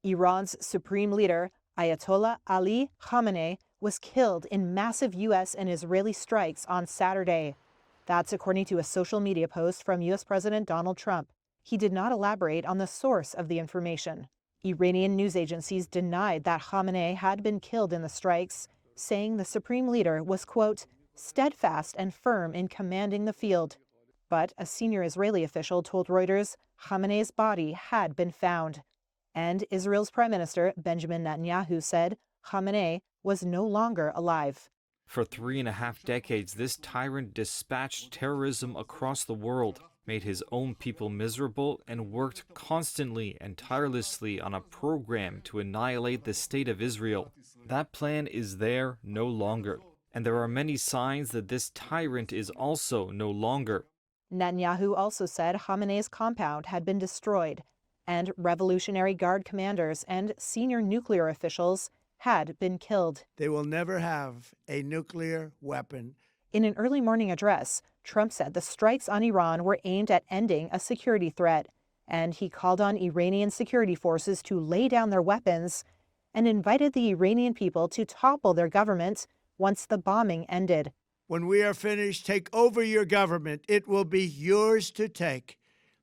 Iran's supreme leader, Ayatollah Ali Khamenei, was killed in massive U.S. and Israeli strikes on Saturday. That's according to a social media post from U.S. President Donald Trump. He did not elaborate on the source of the information. Iranian news agencies denied that Khamenei had been killed in the strikes, saying the supreme leader was, quote, steadfast and firm in commanding the field. But a senior Israeli official told Reuters Khamenei's body had been found. And Israel's Prime Minister Benjamin Netanyahu said Khamenei was no longer alive. For 3.5 decades, this tyrant dispatched terrorism across the world, made his own people miserable, and worked constantly and tirelessly on a program to annihilate the state of Israel. That plan is there no longer, and there are many signs that this tyrant is also no longer. Netanyahu also said Khamenei's compound had been destroyed, and Revolutionary Guard commanders and senior nuclear officials had been killed. They will never have a nuclear weapon. In an early morning address, Trump said the strikes on Iran were aimed at ending a security threat, and he called on Iranian security forces to lay down their weapons and invited the Iranian people to topple their government once the bombing ended. When we are finished, take over your government. It will be yours to take.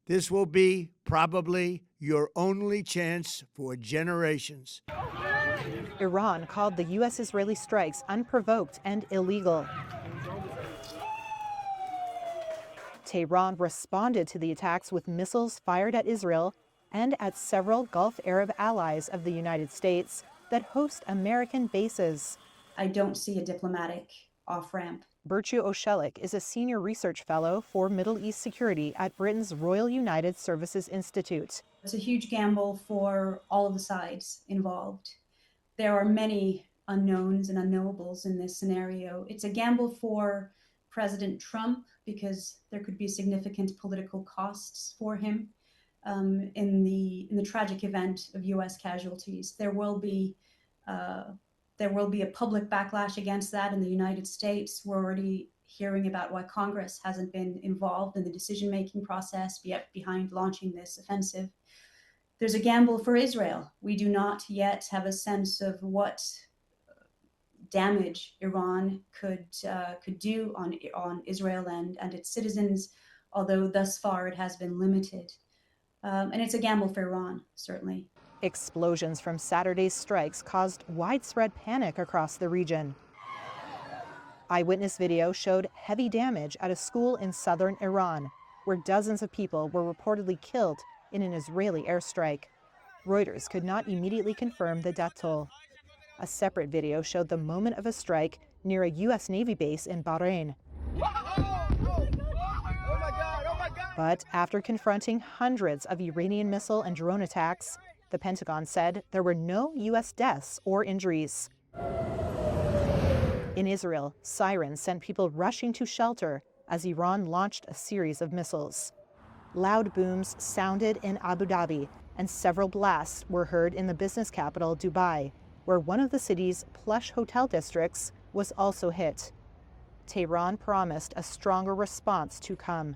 This will be probably your only chance for generations. Iran called the U.S.-Israeli strikes unprovoked and illegal. Tehran responded to the attacks with missiles fired at Israel and at several Gulf Arab allies of the United States that host American bases. I don't see a diplomatic off-ramp. Burcu Oshelik is a senior research fellow for Middle East security at Britain's Royal United Services Institute. It's a huge gamble for all of the sides involved. There are many unknowns and unknowables in this scenario. It's a gamble for President Trump because there could be significant political costs for him in the tragic event of U.S. casualties. There will be a public backlash against that in the United States. We're already hearing about why Congress hasn't been involved in the decision-making process behind launching this offensive. There's a gamble for Israel. We do not yet have a sense of what damage Iran could do on Israel and its citizens, although thus far it has been limited. And it's a gamble for Iran, certainly. Explosions from Saturday's strikes caused widespread panic across the region. Eyewitness video showed heavy damage at a school in southern Iran, where dozens of people were reportedly killed in an Israeli airstrike. Reuters could not immediately confirm the death toll. A separate video showed the moment of a strike near a U.S. Navy base in Bahrain. But after confronting hundreds of Iranian missile and drone attacks, the Pentagon said there were no U.S. deaths or injuries. In Israel, sirens sent people rushing to shelter as Iran launched a series of missiles. Loud booms sounded in Abu Dhabi, and several blasts were heard in the business capital, Dubai, where one of the city's plush hotel districts was also hit. Tehran promised a stronger response to come.